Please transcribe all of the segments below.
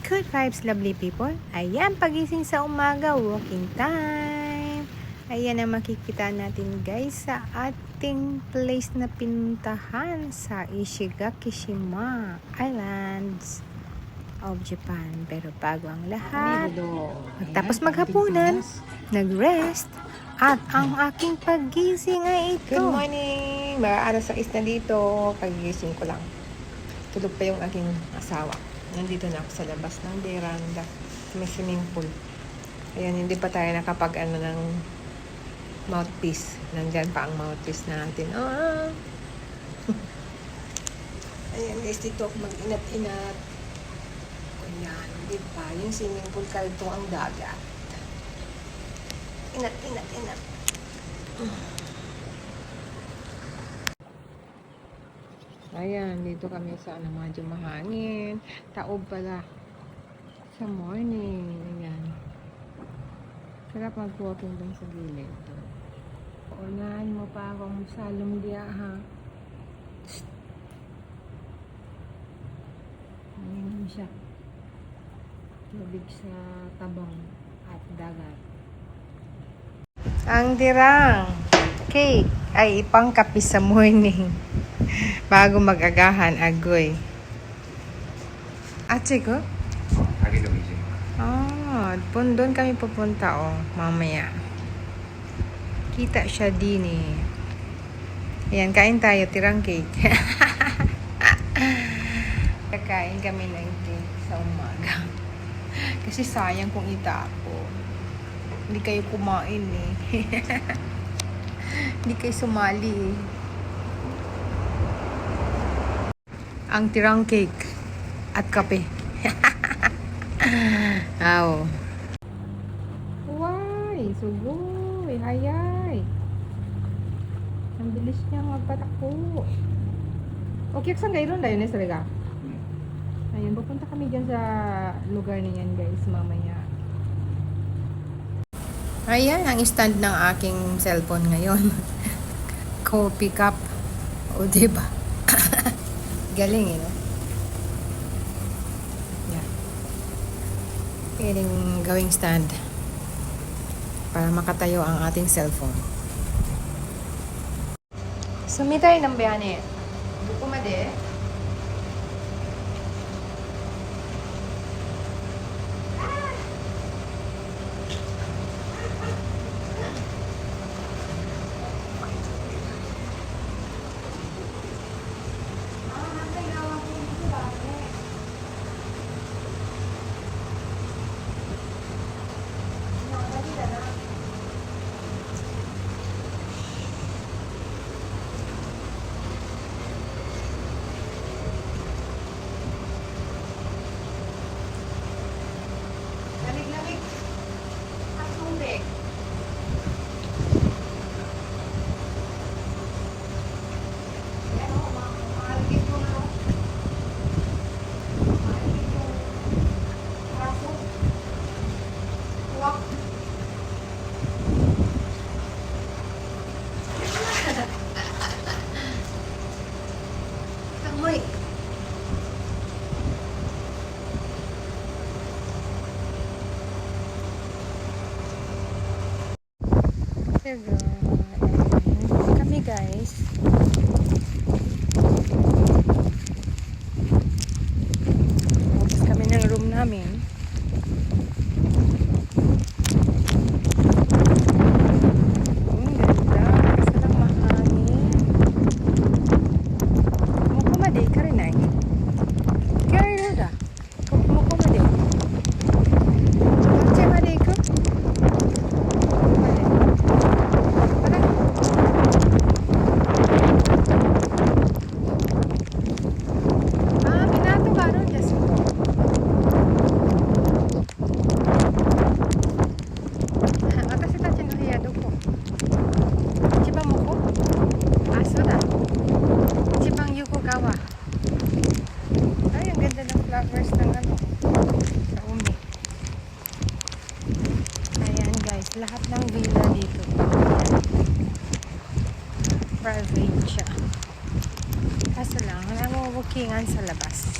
Good vibes, lovely people. Ayan, pagising sa umaga, walking time. Ayan ang makikita natin guys sa ating place na pinuntahan sa Ishigakishima Islands of Japan. Pero bago ang lahat, tapos maghapunan, nag-rest, at ang aking pagising ay ito. Good morning! Mga alas 6 na dito. Pagising ko lang. Tulog pa yung aking asawa. Nandito na ako sa labas ng veranda. May swimming pool. Ayan, hindi pa tayo nakapag ng mouthpiece. Nandyan pa ang mouthpiece natin. Ayan guys, dito ako mag-inat-inat. Ayan, di ba? Yung swimming pool kalto ang dagat. Inat. Ayan, dito kami sa medyo mahangin. Taob pala sa morning. Ayan. Sarap mag-walking dun sa gilid. Unahan mo pa akong salong diya, ha? Ayan siya. Tubig sa tabang at dagat. Ang dirang cake ay ipangkapi sa morning. Bago mag-agahan, agoy. Atse ko? Doon kami pupunta, mamaya. Kita siya din eh. Ayan, kain tayo, tirang cake. Kakain kami ng cake sa umaga. Kasi sayang kung itapon. Hindi kayo kumain eh. Hindi kayo sumali eh. Ang tirang cake at kape. Aw. Uy, sugoy, hayay. Ang bilis niya magpatakbo. Okay, saan kayo ron? Dayon na talaga. Ayun, pupunta kami dyan sa lugar na yan guys, mamaya. Ayan, ang stand ng aking cellphone ngayon. Coffee cup. O, diba? Galing eh, no? Yeah. Pwedeng gawing stand para makatayo ang ating cellphone. Sumitay ng biyane. Buko made. Lamig-lamig. Ang tubig. Yan o, maalagit mo na o. Maalagit yung raso. Huwag. Amoy. Kami guys. Tapos kami ng room namin. Ganda. Kasi lang mahangin. Mukumade ka rin ay. Kaya rin na. Mukumade. Mukumade ko. Ay, ang ganda ng flowers ng sa umi. Ayan guys, lahat ng villa dito. Private siya. Kaso lang, nangungukingan sa labas.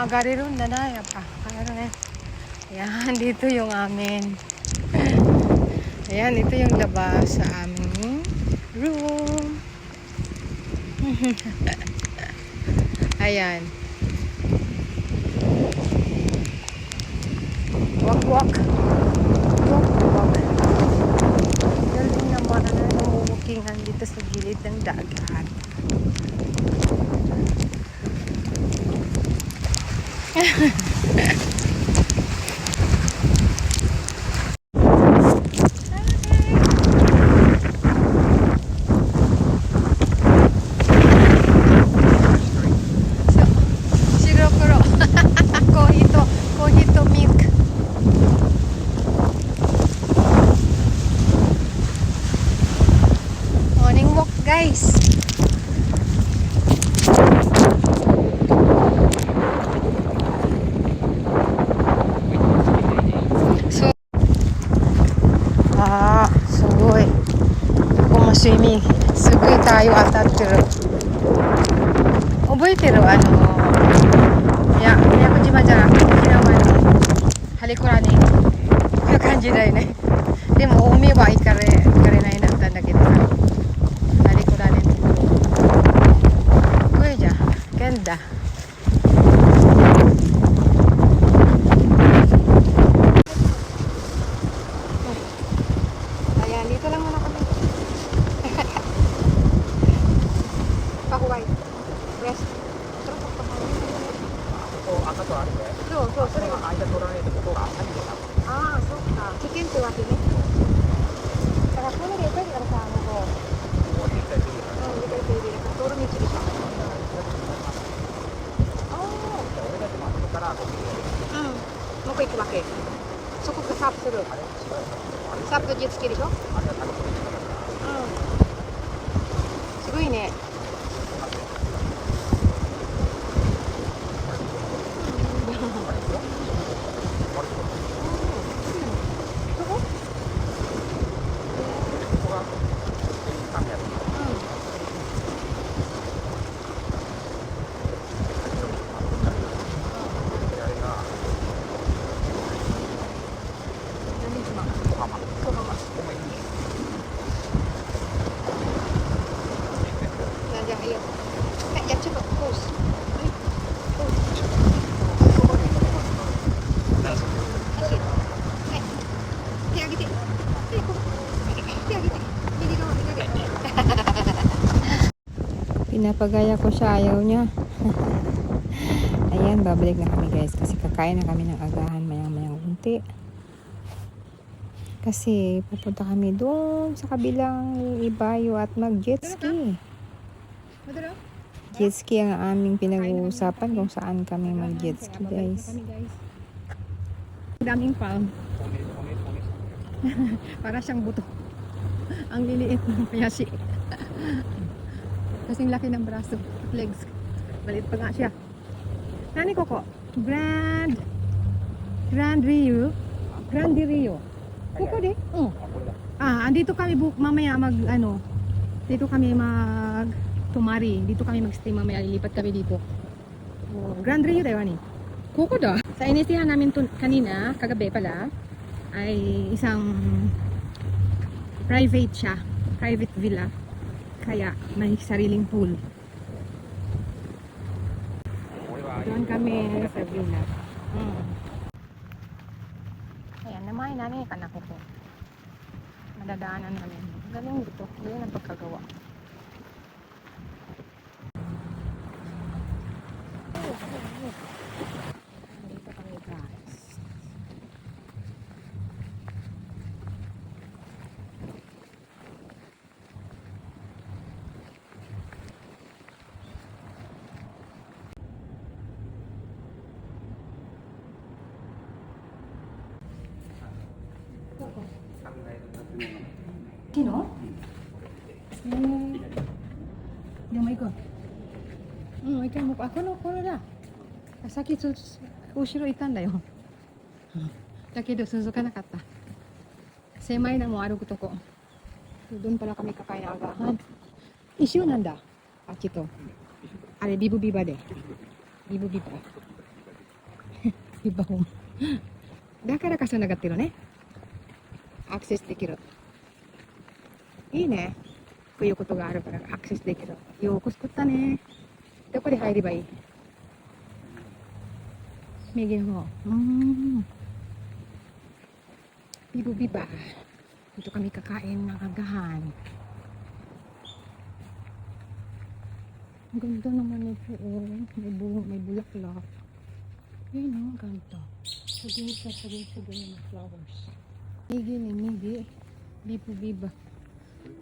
Agarirun na na. Ayan, dito yung amin. Ayan, ito yung labas sa aming room. Ayan. Walk, walk. Walk, walk. Galing naman na namumukingan dito sa gilid ng dagat. Shirokuro. Kohito milk. Morning walk, guys. So, sugoi. Swimming. Sugoi tayo atatteru. Oboiteru? Miyakojimaじゃなくて沖縄のハリコラにこういう感じだよね。でも海は行かれないだったんだけどさ、ハリコラにこれじゃganda. Ayan, dito lang muna kami. Pakuway. Rest.そう、それが間取られることがありでた。ああ、そっか。危険ってわけね。だからこれでやっぱりさ、もう絶対入れるから通る道でしょ。ああ。俺だってまあそこからここに。もう一個行くわけ。そこがサーフする。サーフとジェットスキーでしょ。すごいね。Pinapagaya ko siya, ayaw niya. Ayan, babalik na kami guys kasi kakain na kami ng agahan mayang unti. Kasi pupunta kami doon sa kabilang ibayo at mag jet ski. Jet ski ang aming pinag-uusapan kung saan kami mag jet ski guys. Daming palm. Para siyang buto. Ang liliit ng payashi. Kasing laki ng braso at legs. Maliit pa nga siya. Nani koko? Grand Rio. Koko de? Andito kami mamaya dito kami tumari. Dito kami magstay mamaya. Lilipat kami dito. Grand Rio dayo ni. Koko da. Sa inisihan namin kanina, kagabi pala, ay isang private villa. Kaya may sariling pool. Doon kami sa villa. Ayan, namay namin anak ko. Madadaanan namin. Galing dito. Galing ang pagkagawa. Dito kami guys. Sino? Yung may ko. Ikaw mo pa. Ako na. Saki ushiro itan da yo. Dakedo suzuka nakatta. Semai na mo aru toko. Doon pala kami kakain ng agahan. Issue nanda. Achi to. Are Bibu Biba de. Bibu Biba. ビバホーム。だからかさながってるね。アクセスできる。いいね。こういうことがあるからアクセスできる。よく作ったね。どこで入ればいい？右の方。Bibo Biba. Dito kami kakain ng agahan. Ang ganda naman ito, oh. May bulaklak. Yan, oh, ang ganda. Saging yung flowers. Migi. Bibo Biba.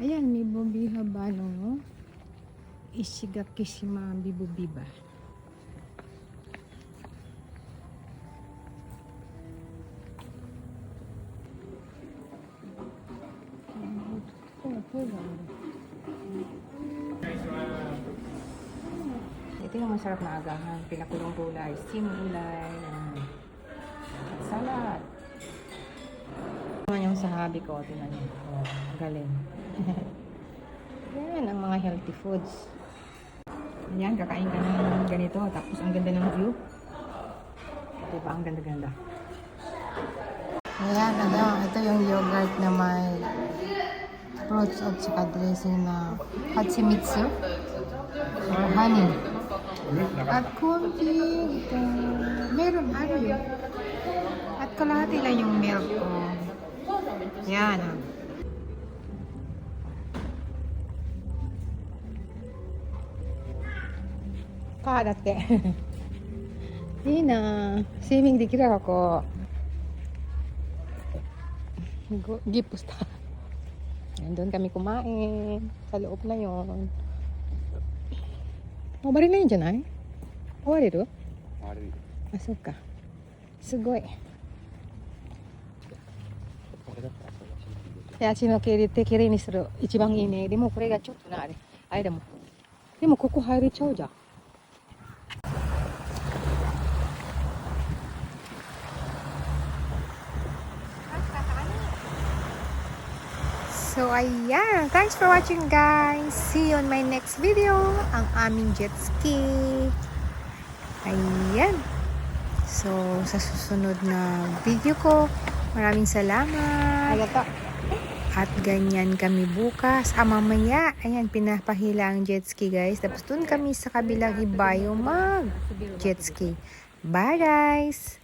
Ayan, may Biba ba, no? Ishigakishima Bibo Biba. Ito yung masarap na agahan. Pinakulong gulay, steam gulay, at salad. Naman yung sahabi ko, tingnan niyo. Oh, galing. Yan ang mga healthy foods. Ayan, kakain ka ng ganito. Tapos ang ganda ng view. Diba, ang ganda-ganda. Ayan, ito yung yogurt na may fruits at saka dressing na hachimitsu or honey. At kunti, meron ano yun. At kalahati lang yung milk ko. Yan. Kadate. Ina, swimming di kira ako. Gipusta. Doon kami kumain. Sa loob na yon. Mabari na yun dyan ay? Awariru? Awariru. Ah, so ka. Sugoi. 足の毛入れてきれいにする。一番いいね。でもこれがちょっとな、あれでもここ入れちゃうじゃん。So, ayan. Thanks for watching, guys. See you on my next video. Ang aming jet ski. Ayan. So, sa susunod na video ko, maraming salamat. At ganyan kami bukas. Mamaya, ayan, pinapahila ang jet ski, guys. Tapos dun kami sa kabilang ibayo mag jet ski. Bye, guys!